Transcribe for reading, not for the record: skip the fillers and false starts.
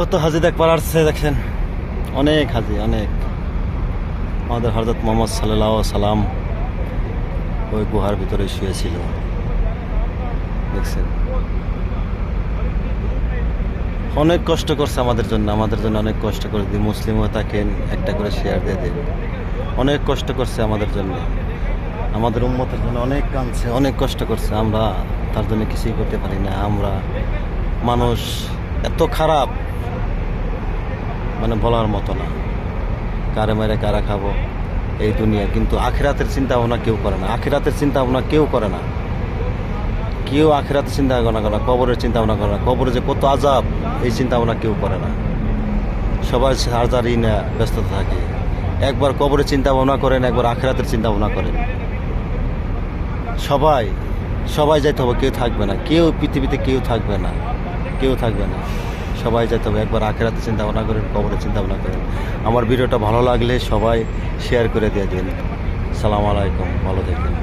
কত হাজি দেখবার আসছে দেখেন, অনেক হাজি, অনেক। আমাদের হযরত মুহাম্মদ সাল্লাল্লাহু আলাইহি সাল্লাম ওই গুহার ভিতরে শুয়েছিল, দেখছেন। অনেক কষ্ট করছে আমাদের জন্য অনেক কষ্ট করে। যদি মুসলিম হয়ে থাকেন একটা করে শেয়ার দিয়ে দিন। অনেক কষ্ট করছে আমাদের জন্য, আমাদের উম্মতের জন্য অনেক কাঁদছে, অনেক কষ্ট করছে। আমরা তার জন্য কিছুই করতে পারি না। আমরা মানুষ এত খারাপ, মানে বলার মতো না। কারে মেরে কারা খাবো এই দুনিয়া, কিন্তু আখিরাতের চিন্তা ভাবনা কেউ করে না। আখিরাতের চিন্তা ভাবনা কেউ করে না। কেউ আখিরাতের চিন্তা ভাবনা করে না, কবরের চিন্তা ভাবনা করে না। কবরে যে কত আযাব, এই চিন্তা ভাবনা কেউ করে না। সবাই সার্জারি নিয়ে ব্যস্ততা থাকে। একবার কবরের চিন্তা ভাবনা করেন, একবার আখিরাতের চিন্তা ভাবনা করেন। সবাই সবাই যাইতে হবে, কেউ থাকবে না। কেউ পৃথিবীতে কেউ থাকবে না, কেউ থাকবে না। সবাই যেতে হবে। একবার আখিরাতের চিন্তা ভাবনা করেন, কবরের চিন্তা ভাবনা করেন। আমার ভিডিওটা ভালো লাগলে সবাই শেয়ার করে দিয়ে দিন। সালাম আলাইকুম, ভালো থাকবেন।